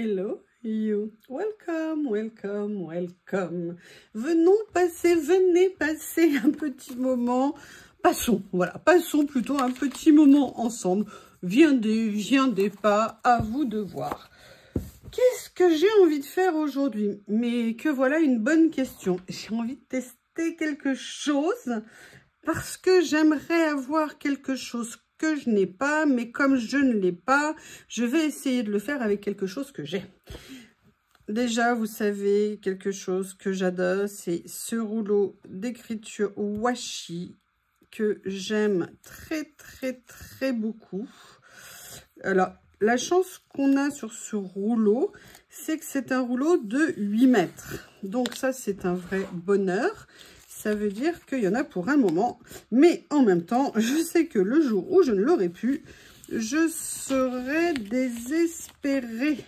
Hello you, welcome, welcome, welcome. Venez passer un petit moment. Passons plutôt un petit moment ensemble. Viendez pas, à vous de voir. Qu'est-ce que j'ai envie de faire aujourd'hui? Mais que voilà une bonne question. J'ai envie de tester quelque chose parce que j'aimerais avoir quelque chose que je n'ai pas, mais comme je ne l'ai pas, je vais essayer de le faire avec quelque chose que j'ai. Déjà, vous savez, quelque chose que j'adore, c'est ce rouleau d'écriture washi que j'aime très beaucoup. Alors, la chance qu'on a sur ce rouleau, c'est que c'est un rouleau de 8 mètres. Donc ça, c'est un vrai bonheur. Ça veut dire qu'il y en a pour un moment. Mais en même temps, je sais que le jour où je ne l'aurai plus, je serai désespérée.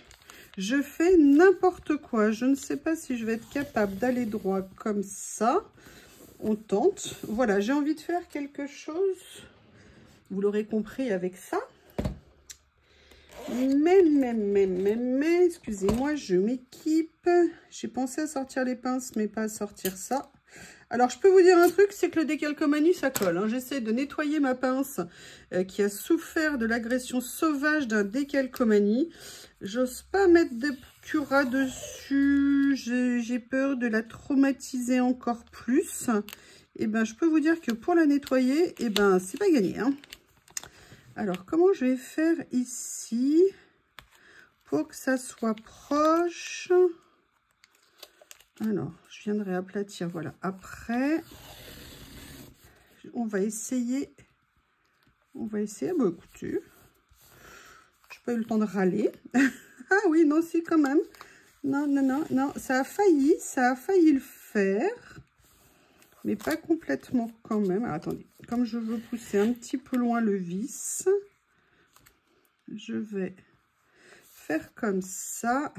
Je fais n'importe quoi. Je ne sais pas si je vais être capable d'aller droit comme ça. On tente. Voilà, j'ai envie de faire quelque chose. Vous l'aurez compris avec ça. Mais, excusez-moi, je m'équipe. J'ai pensé à sortir les pinces, mais pas à sortir ça. Alors, je peux vous dire un truc, c'est que le décalcomanie, ça colle. Hein. J'essaie de nettoyer ma pince qui a souffert de l'agression sauvage d'un décalcomanie. J'ose pas mettre des curas dessus. J'ai peur de la traumatiser encore plus. Et ben, je peux vous dire que pour la nettoyer, et ben, c'est pas gagné. Hein. Alors, comment je vais faire ici pour que ça soit proche? Alors, je viendrai aplatir, voilà. Après, on va essayer. Bah écoutez, j'ai pas eu le temps de râler. Ah oui, non, si, quand même. Non, ça a failli le faire. Mais pas complètement quand même. Alors, attendez, comme je veux pousser un petit peu loin le vis, je vais faire comme ça.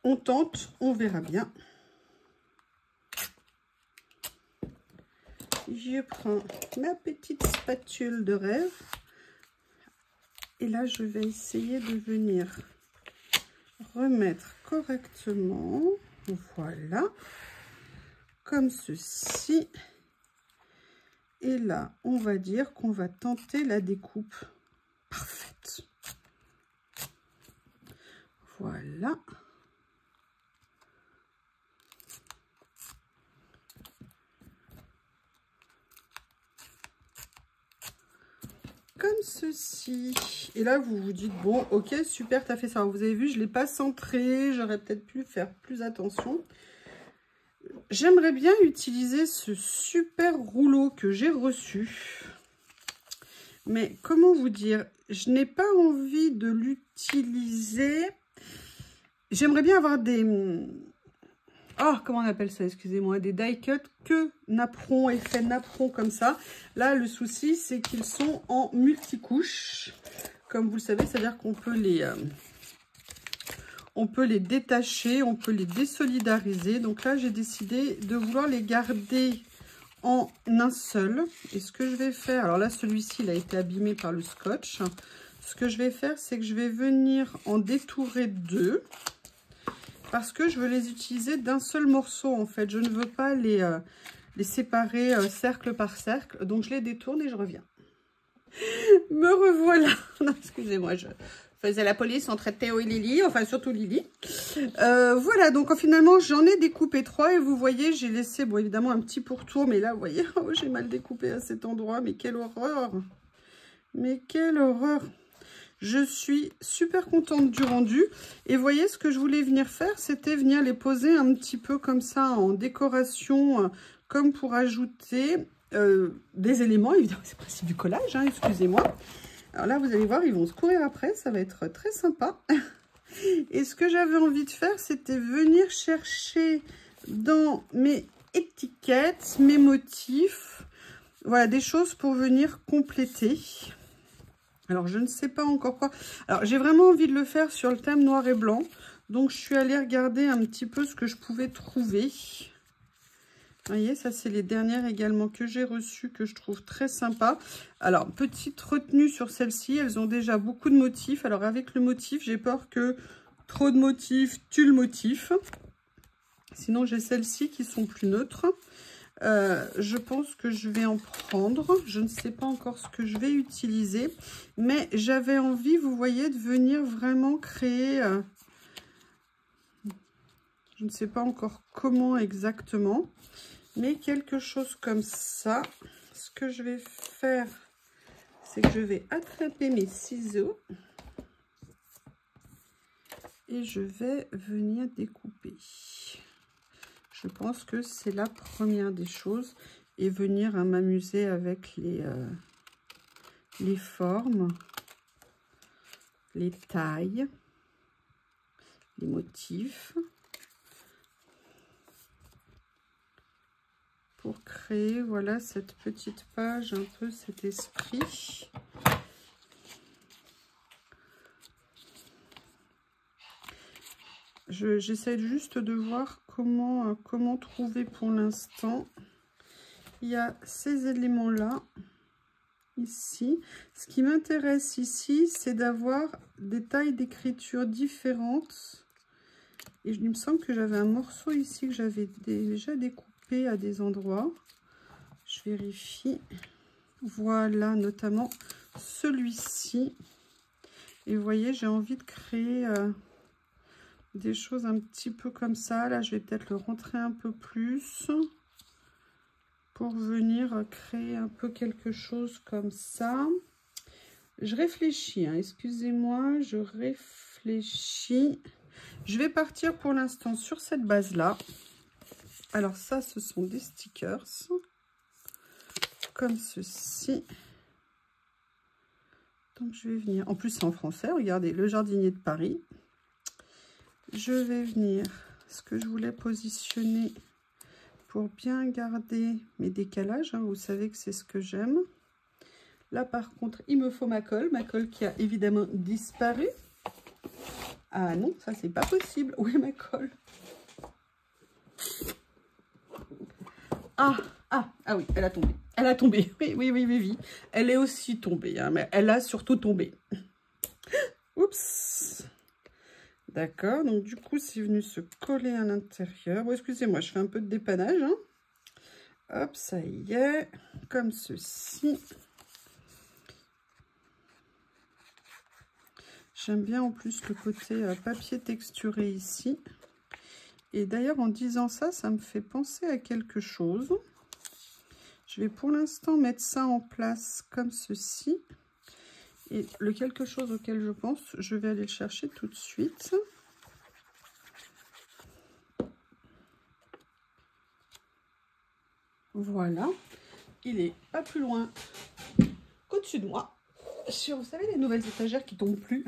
On tente, on verra bien. Je prends ma petite spatule de rêve. Et là, je vais essayer de venir remettre correctement. Voilà. Comme ceci. Et là, on va dire qu'on va tenter la découpe parfaite. Voilà. Comme ceci. Et là, vous vous dites, bon, ok, super, t'as fait ça. Vous avez vu, je ne l'ai pas centré. J'aurais peut-être pu faire plus attention. J'aimerais bien utiliser ce super rouleau que j'ai reçu. Mais comment vous dire, je n'ai pas envie de l'utiliser. J'aimerais bien avoir des... Oh, comment on appelle ça, excusez-moi, des die cut que napperon, effet napperon comme ça. Là, le souci, c'est qu'ils sont en multicouches. Comme vous le savez, c'est-à-dire qu'on peut les détacher, on peut les désolidariser. Donc là, j'ai décidé de vouloir les garder en un seul. Et ce que je vais faire, alors là, celui-ci, il a été abîmé par le scotch. Ce que je vais faire, c'est que je vais venir en détourer deux. Parce que je veux les utiliser d'un seul morceau, en fait. Je ne veux pas les séparer cercle par cercle. Donc, je les détourne et je reviens. Me revoilà. Non, excusez-moi, je faisais la police entre Théo et Lily. Enfin, surtout Lily. Voilà, donc finalement, j'en ai découpé 3. Et vous voyez, j'ai laissé, bon, évidemment, un petit pourtour. Mais là, vous voyez, oh, j'ai mal découpé à cet endroit. Mais quelle horreur! Mais quelle horreur! Je suis super contente du rendu. Et vous voyez, ce que je voulais venir faire, c'était venir les poser un petit peu comme ça en décoration, comme pour ajouter des éléments. Évidemment, c'est le principe du collage, hein, excusez-moi. Alors là, vous allez voir, ils vont se courir après. Ça va être très sympa. Et ce que j'avais envie de faire, c'était venir chercher dans mes étiquettes, mes motifs. Voilà, des choses pour venir compléter. Alors, je ne sais pas encore quoi. Alors, j'ai vraiment envie de le faire sur le thème noir et blanc. Donc, je suis allée regarder un petit peu ce que je pouvais trouver. Vous voyez, ça c'est les dernières également que j'ai reçues, que je trouve très sympa. Alors, petite retenue sur celles-ci, elles ont déjà beaucoup de motifs. Alors avec le motif, j'ai peur que trop de motifs tue le motif. Sinon, j'ai celles-ci qui sont plus neutres. Je pense que je vais en prendre. Je ne sais pas encore ce que je vais utiliser. Mais j'avais envie, vous voyez, de venir vraiment créer... je ne sais pas encore comment exactement. Mais quelque chose comme ça. Ce que je vais faire, c'est que je vais attraper mes ciseaux. Et je vais venir découper. Je pense que c'est la première des choses. Et venir m'amuser avec les formes, les tailles, les motifs. Pour créer, voilà, cette petite page, un peu cet esprit. J'essaie juste de voir comment trouver pour l'instant. Il y a ces éléments-là, ici. Ce qui m'intéresse ici, c'est d'avoir des tailles d'écriture différentes. Et il me semble que j'avais un morceau ici que j'avais déjà découpé à des endroits. Je vérifie. Voilà, notamment celui-ci. Et vous voyez, j'ai envie de créer... des choses un petit peu comme ça. Là, je vais peut-être le rentrer un peu plus pour venir créer un peu quelque chose comme ça. Je réfléchis, hein, excusez-moi, je réfléchis. Je vais partir pour l'instant sur cette base-là. Alors ça, ce sont des stickers comme ceci. Donc, je vais venir... En plus, c'est en français, regardez, le jardinier de Paris. Je vais venir, ce que je voulais positionner pour bien garder mes décalages. Hein, vous savez que c'est ce que j'aime. Là, par contre, il me faut ma colle qui a évidemment disparu. Ah non, ça, c'est pas possible. Où est ma colle? Ah oui, elle a tombé. Elle a tombé. Oui. Elle est aussi tombée, hein, mais elle a surtout tombé. Oups. D'accord, donc du coup, c'est venu se coller à l'intérieur. Bon, excusez-moi, je fais un peu de dépannage. Hein. Hop, ça y est, comme ceci. J'aime bien en plus le côté papier texturé ici. Et d'ailleurs, en disant ça, ça me fait penser à quelque chose. Je vais pour l'instant mettre ça en place comme ceci. Et le quelque chose auquel je pense, je vais aller le chercher tout de suite. Voilà. Il est pas plus loin qu'au-dessus de moi. Sur, vous savez, les nouvelles étagères qui tombent plus.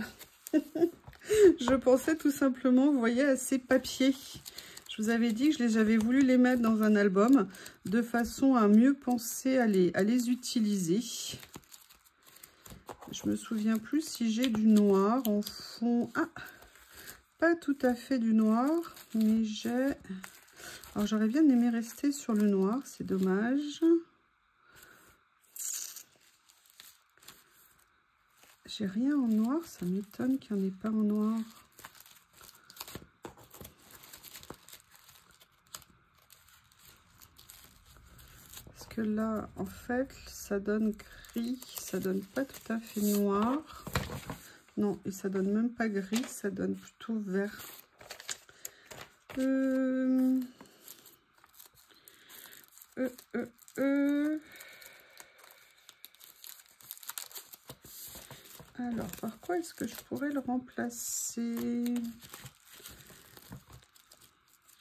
Je pensais tout simplement, vous voyez, à ces papiers. Je vous avais dit que j'avais voulu les mettre dans un album de façon à mieux penser à les utiliser. Je me souviens plus si j'ai du noir en fond. Ah, pas tout à fait du noir, mais j'ai... Alors, j'aurais bien aimé rester sur le noir, c'est dommage. J'ai rien en noir, ça m'étonne qu'il n'y en ait pas en noir. Parce que là, en fait, ça donne gris, ça donne pas tout à fait noir. Non, et ça donne même pas gris, ça donne plutôt vert. Alors, par quoi est-ce que je pourrais le remplacer?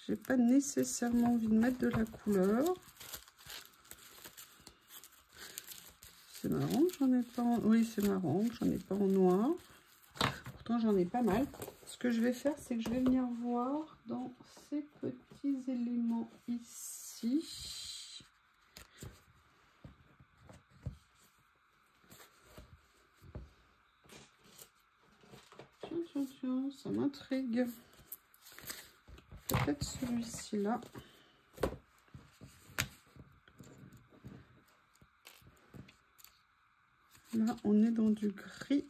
J'ai pas nécessairement envie de mettre de la couleur. C'est marrant que j'en ai pas en... Oui, c'est marrant que j'en ai pas en noir. Pourtant, j'en ai pas mal. Ce que je vais faire, c'est que je vais venir voir dans ces petits éléments ici. Tiens, ça m'intrigue. Peut-être celui-ci là. Là, on est dans du gris.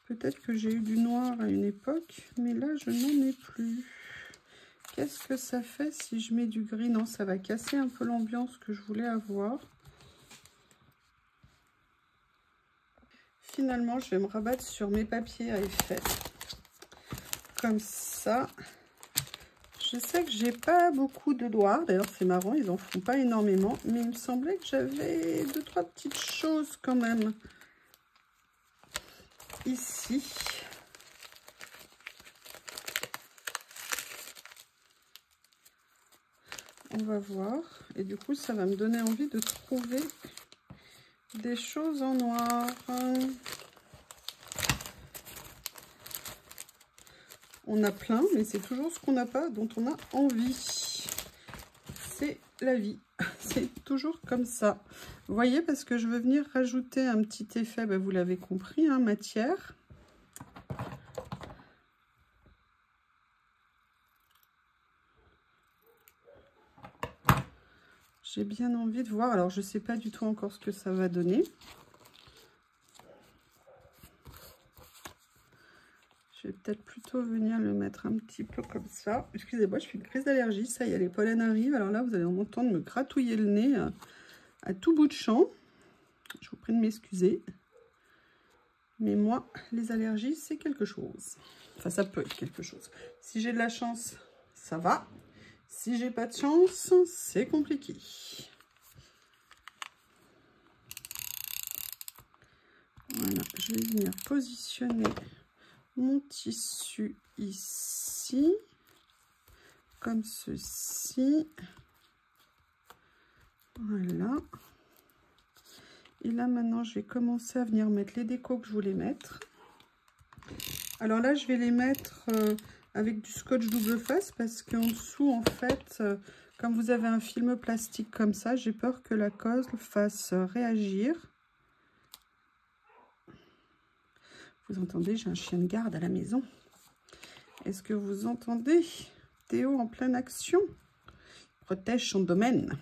Peut-être que j'ai eu du noir à une époque, mais là, je n'en ai plus. Qu'est-ce que ça fait si je mets du gris? Non, ça va casser un peu l'ambiance que je voulais avoir. Finalement, je vais me rabattre sur mes papiers à effet. Comme ça. Je sais que j'ai pas beaucoup de doigts. D'ailleurs, c'est marrant, ils en font pas énormément. Mais il me semblait que j'avais 2-3 petites choses quand même. Ici. On va voir. Et du coup, ça va me donner envie de trouver des choses en noir. On a plein, mais c'est toujours ce qu'on n'a pas dont on a envie. C'est la vie. C'est toujours comme ça. Vous voyez, parce que je veux venir rajouter un petit effet, ben vous l'avez compris, hein, matière. J'ai bien envie de voir. Alors, je ne sais pas du tout encore ce que ça va donner. Je vais peut-être plutôt venir le mettre un petit peu comme ça. Excusez-moi, je fais une crise d'allergie. Ça y est, les pollens arrivent. Alors là, vous allez m'entendre me gratouiller le nez à tout bout de champ. Je vous prie de m'excuser. Mais moi, les allergies, c'est quelque chose. Enfin, ça peut être quelque chose. Si j'ai de la chance, ça va. Si j'ai pas de chance, c'est compliqué. Voilà, je vais venir positionner mon tissu ici, comme ceci. Voilà. Et là, maintenant, je vais commencer à venir mettre les décos que je voulais mettre. Alors là, je vais les mettre avec du scotch double face parce qu'en dessous, en fait, comme vous avez un film plastique comme ça, j'ai peur que la colle fasse réagir. Vous entendez, j'ai un chien de garde à la maison. Est-ce que vous entendez Théo en pleine action? Protège son domaine.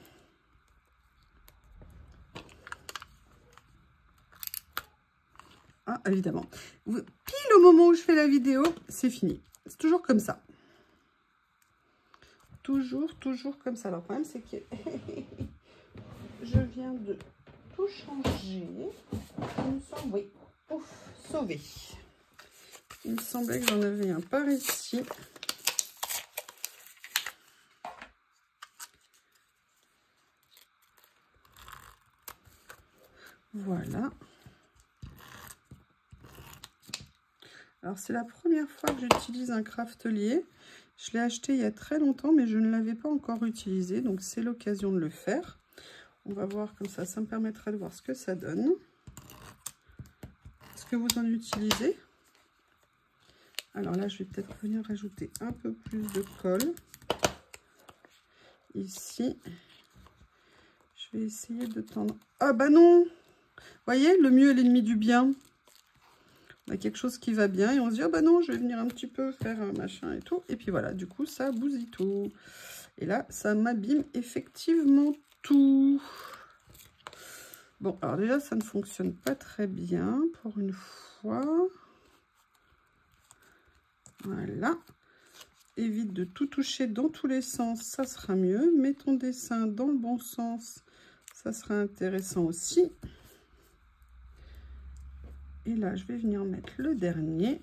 Ah, évidemment. Pile au moment où je fais la vidéo, c'est fini. C'est toujours comme ça. Toujours comme ça. Alors, le problème, c'est que je viens de tout changer. Il me semble, oui. Ouf, sauvé. Il me semblait que j'en avais un par ici. Voilà. Alors, c'est la première fois que j'utilise un craftelier. Je l'ai acheté il y a très longtemps, mais je ne l'avais pas encore utilisé. Donc, c'est l'occasion de le faire. On va voir comme ça. Ça me permettra de voir ce que ça donne. Est-ce que vous en utilisez? Alors là, je vais peut-être venir rajouter un peu plus de colle. Ici. Je vais essayer de tendre. Ah bah non! Vous voyez, le mieux est l'ennemi du bien. On a quelque chose qui va bien et on se dit, oh bah non, je vais venir un petit peu faire un machin et tout. Et puis voilà, du coup, ça bousille tout. Et là, ça m'abîme effectivement tout. Bon, alors déjà, ça ne fonctionne pas très bien pour une fois. Voilà. Évite de tout toucher dans tous les sens, ça sera mieux. Mets ton dessin dans le bon sens, ça sera intéressant aussi. Et là, je vais venir mettre le dernier.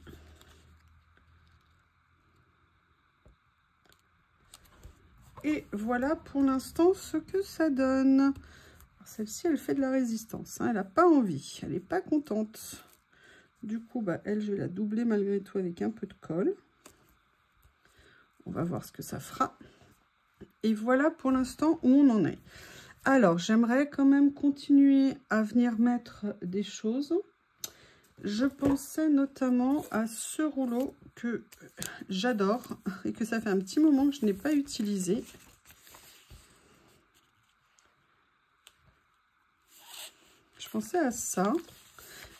Et voilà pour l'instant ce que ça donne. Celle-ci, elle fait de la résistance. Hein, elle n'a pas envie. Elle n'est pas contente. Du coup, bah, elle, je vais la doubler malgré tout avec un peu de colle. On va voir ce que ça fera. Et voilà pour l'instant où on en est. Alors, j'aimerais quand même continuer à venir mettre des choses. Je pensais notamment à ce rouleau que j'adore et que ça fait un petit moment que je n'ai pas utilisé. Je pensais à ça,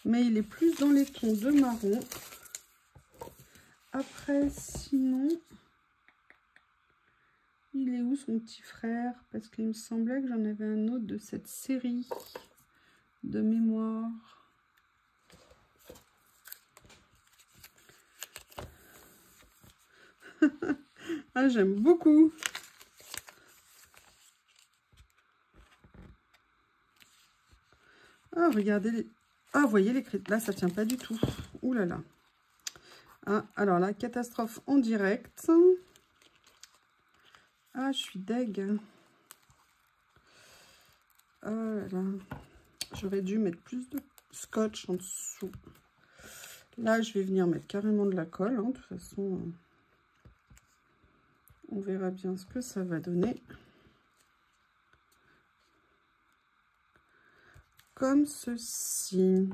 mais il est plus dans les tons de marron. Après, sinon, il est où son petit frère? Parce qu'il me semblait que j'en avais un autre de cette série. de mémoire. Ah, j'aime beaucoup. Ah, regardez les... Ah, vous voyez les crêtes. Là, ça tient pas du tout. Ouh là là. Ah, alors là, catastrophe en direct. Ah, je suis deg. Oh là là. J'aurais dû mettre plus de scotch en dessous. Là, je vais venir mettre carrément de la colle. Hein. De toute façon, on verra bien ce que ça va donner. Comme ceci.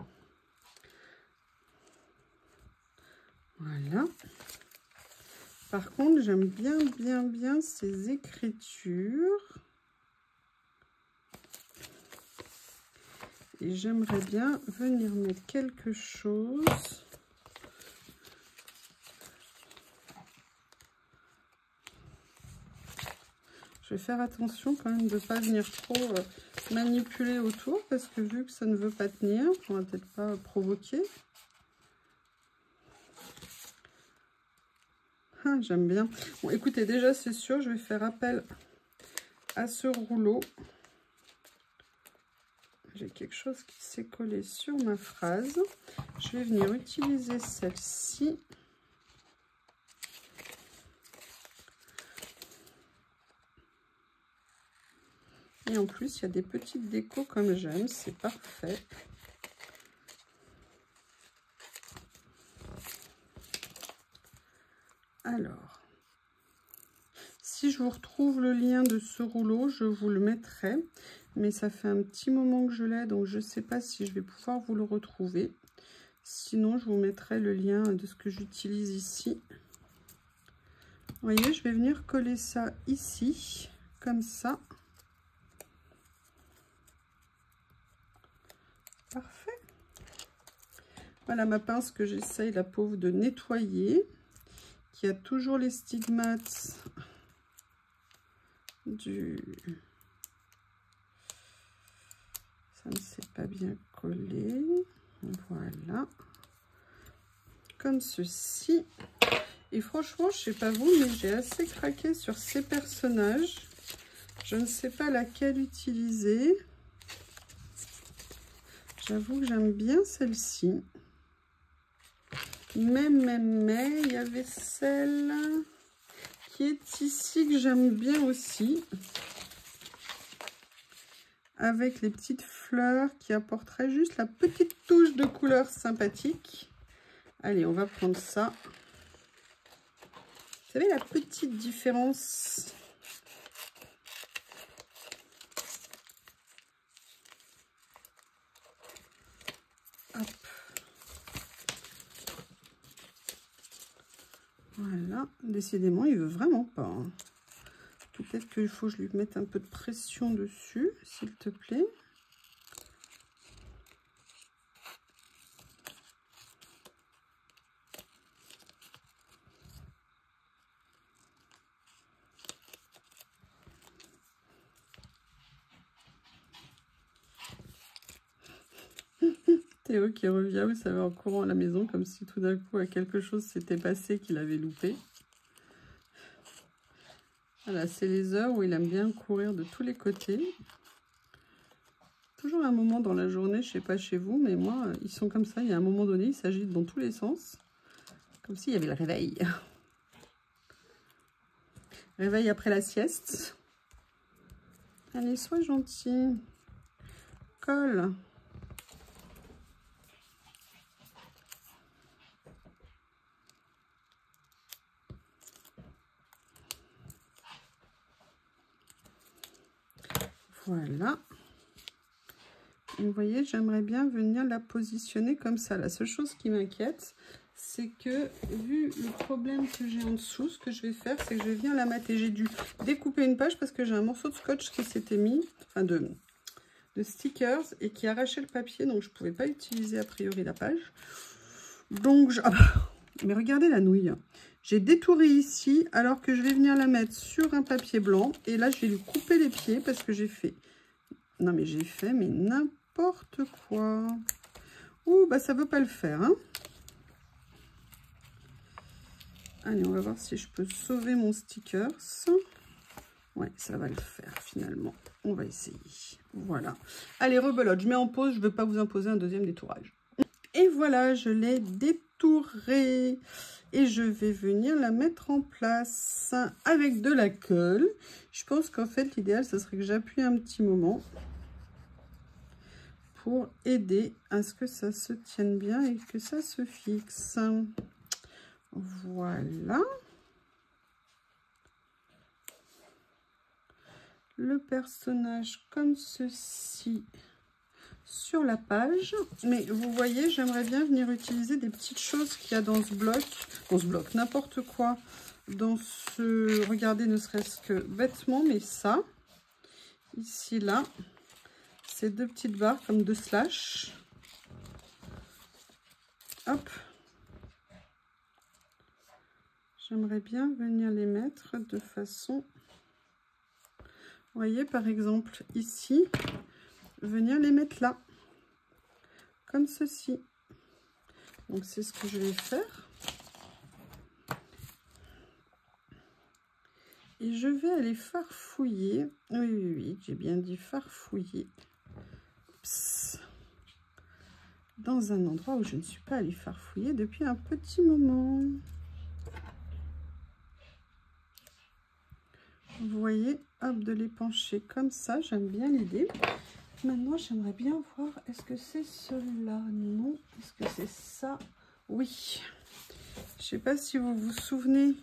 Voilà. Par contre, j'aime bien ces écritures. Et j'aimerais bien venir mettre quelque chose. Je vais faire attention quand même de ne pas venir trop manipuler autour, parce que vu que ça ne veut pas tenir, on va peut-être pas provoquer. Ah, j'aime bien. Bon, écoutez, déjà, c'est sûr, je vais faire appel à ce rouleau. J'ai quelque chose qui s'est collé sur ma phrase. Je vais venir utiliser celle-ci. Et en plus, il y a des petites décos comme j'aime, c'est parfait. Alors, si je vous retrouve le lien de ce rouleau, je vous le mettrai. Mais ça fait un petit moment que je l'ai, donc je ne sais pas si je vais pouvoir vous le retrouver. Sinon, je vous mettrai le lien de ce que j'utilise ici. Vous voyez, je vais venir coller ça ici, comme ça. Parfait. Voilà ma pince que j'essaye, la pauvre, de nettoyer. Qui a toujours les stigmates du... Ça ne s'est pas bien collé. Voilà. Comme ceci. Et franchement, je sais pas vous, mais j'ai assez craqué sur ces personnages. Je ne sais pas laquelle utiliser. J'avoue que j'aime bien celle-ci. Mais, il y avait celle qui est ici que j'aime bien aussi. Avec les petites fleurs qui apporteraient juste la petite touche de couleur sympathique. Allez, on va prendre ça. Vous savez la petite différence? Hop. Voilà, décidément, il veut vraiment pas. Hein. Peut-être qu'il faut que je lui mette un peu de pression dessus, s'il te plaît. Théo qui revient, vous savez, en courant à la maison, comme si tout d'un coup quelque chose s'était passé qu'il avait loupé. Voilà, c'est les heures où il aime bien courir de tous les côtés. Toujours un moment dans la journée, je sais pas chez vous, mais moi, ils sont comme ça. Il y a un moment donné, ils s'agitent dans tous les sens. Comme s'il y avait le réveil. Réveil après la sieste. Allez, sois gentil. Colle. Voilà. Et vous voyez, j'aimerais bien venir la positionner comme ça. La seule chose qui m'inquiète, c'est que vu le problème que j'ai en dessous, ce que je vais faire, c'est que je viens la mater. J'ai dû découper une page parce que j'ai un morceau de scotch qui s'était mis, enfin de stickers, et qui arrachait le papier, donc je ne pouvais pas utiliser a priori la page. Donc, ah bah, mais regardez la nouille. J'ai détouré ici alors que je vais venir la mettre sur un papier blanc. Et là, je vais lui couper les pieds parce que j'ai fait... Non, mais j'ai fait mais n'importe n'importe quoi. Ouh, bah ça veut pas le faire, hein. Allez, on va voir si je peux sauver mon stickers. Ouais, ça va le faire finalement. On va essayer. Voilà. Allez, rebelote. Je mets en pause. Je ne veux pas vous imposer un deuxième détourage. Et voilà, je l'ai détouré. Et je vais venir la mettre en place avec de la colle. Je pense qu'en fait, l'idéal, ce serait que j'appuie un petit moment pour aider à ce que ça se tienne bien et que ça se fixe. Voilà. Le personnage comme ceci sur la page. Mais vous voyez, j'aimerais bien venir utiliser des petites choses qu'il y a dans ce bloc, n'importe quoi. Dans ce, regardez, ne serait-ce que vêtements, mais ça, ici, là, ces deux petites barres comme deux slash. Hop. J'aimerais bien venir les mettre de façon... Vous voyez, par exemple, ici, venir les mettre là, comme ceci. Donc, c'est ce que je vais faire. Et je vais aller farfouiller. Oui, j'ai bien dit farfouiller. Psst. Dans un endroit où je ne suis pas allée farfouiller depuis un petit moment. Vous voyez, hop, de les pencher comme ça, j'aime bien l'idée. Maintenant, j'aimerais bien voir, est-ce que c'est cela? Non. Est-ce que c'est ça? Oui. Je ne sais pas si vous vous souvenez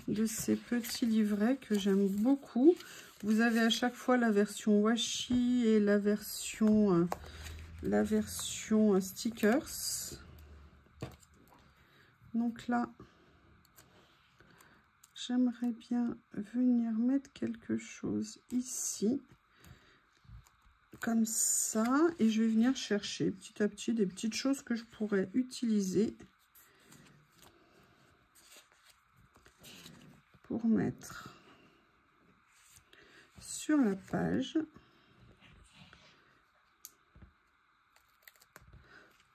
de ces petits livrets que j'aime beaucoup. Vous avez à chaque fois la version washi et la version stickers. Donc là, j'aimerais bien venir mettre quelque chose ici, comme ça, et je vais venir chercher petit à petit des petites choses que je pourrais utiliser pour mettre sur la page,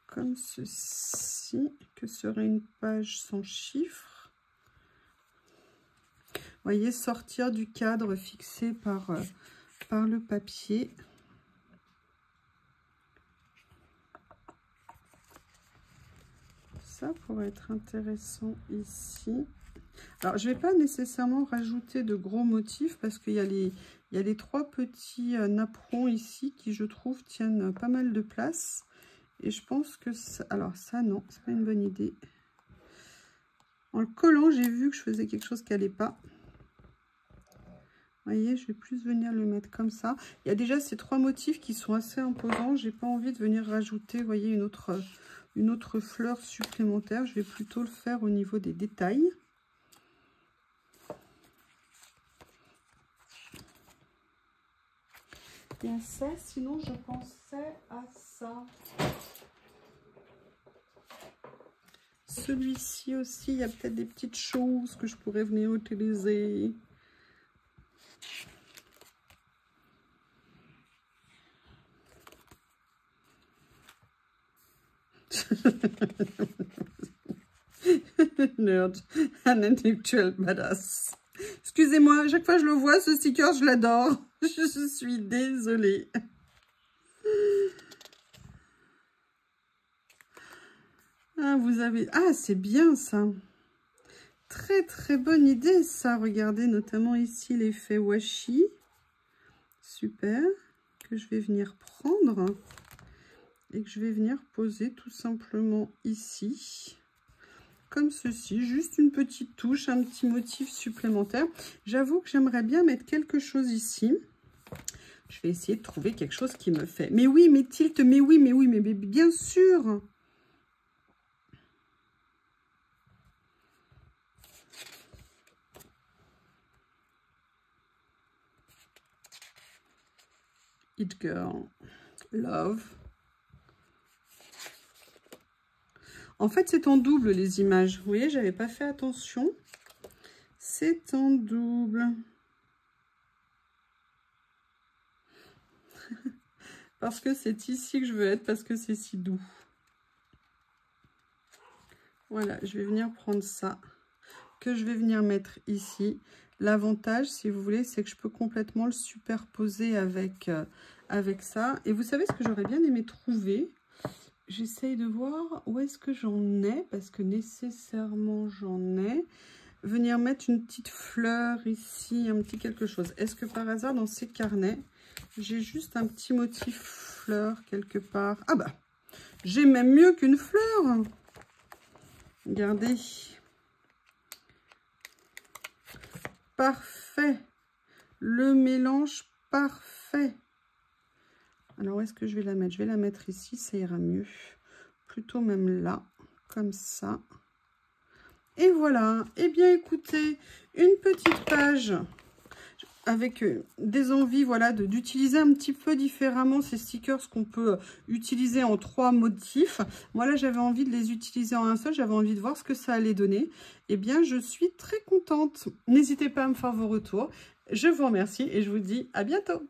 comme ceci, que serait une page sans chiffres. Vous voyez, sortir du cadre fixé par le papier. Ça pourrait être intéressant ici. Alors, je ne vais pas nécessairement rajouter de gros motifs parce qu'il y a les trois petits napperons ici qui, je trouve, tiennent pas mal de place. Et je pense que... Alors, ça, non, c'est pas une bonne idée. En le collant, j'ai vu que je faisais quelque chose qui n'allait pas. Vous voyez, je vais plus venir le mettre comme ça. Il y a déjà ces trois motifs qui sont assez imposants. J'ai pas envie de venir rajouter, vous voyez, une autre fleur supplémentaire. Je vais plutôt le faire au niveau des détails. Bien ça, sinon je pensais à ça. Celui-ci aussi, il y a peut-être des petites choses que je pourrais venir utiliser. Nerd, un intellectuel badass. Excusez-moi, à chaque fois que je le vois, ce sticker, je l'adore. Je suis désolée. Ah, vous avez... Ah, c'est bien ça. Très, très bonne idée, ça. Regardez, notamment ici, l'effet washi. Super. Que je vais venir prendre. Et que je vais venir poser tout simplement ici. Comme ceci. Juste une petite touche, un petit motif supplémentaire. J'avoue que j'aimerais bien mettre quelque chose ici. Je vais essayer de trouver quelque chose qui me fait. Mais oui, mais tilt, mais oui, mais bien sûr. It Girl. Love. En fait, c'est en double les images. Vous voyez, j'avais pas fait attention. C'est en double. Parce que c'est ici que je veux être, parce que c'est si doux. Voilà, je vais venir prendre ça, que je vais venir mettre ici. L'avantage, si vous voulez, c'est que je peux complètement le superposer avec, avec ça. Et vous savez ce que j'aurais bien aimé trouver? J'essaye de voir où est-ce que j'en ai, parce que nécessairement j'en ai. Venir mettre une petite fleur ici, un petit quelque chose. Est-ce que par hasard, dans ces carnets, j'ai juste un petit motif fleur quelque part? Ah bah, j'ai même mieux qu'une fleur. Regardez. Parfait. Le mélange parfait. Alors, où est-ce que je vais la mettre? Je vais la mettre ici, ça ira mieux. Plutôt même là, comme ça. Et voilà. Eh bien, écoutez, une petite page avec des envies, voilà, d'utiliser un petit peu différemment ces stickers qu'on peut utiliser en 3 motifs. Moi, là, j'avais envie de les utiliser en un seul. J'avais envie de voir ce que ça allait donner. Eh bien, je suis très contente. N'hésitez pas à me faire vos retours. Je vous remercie et je vous dis à bientôt.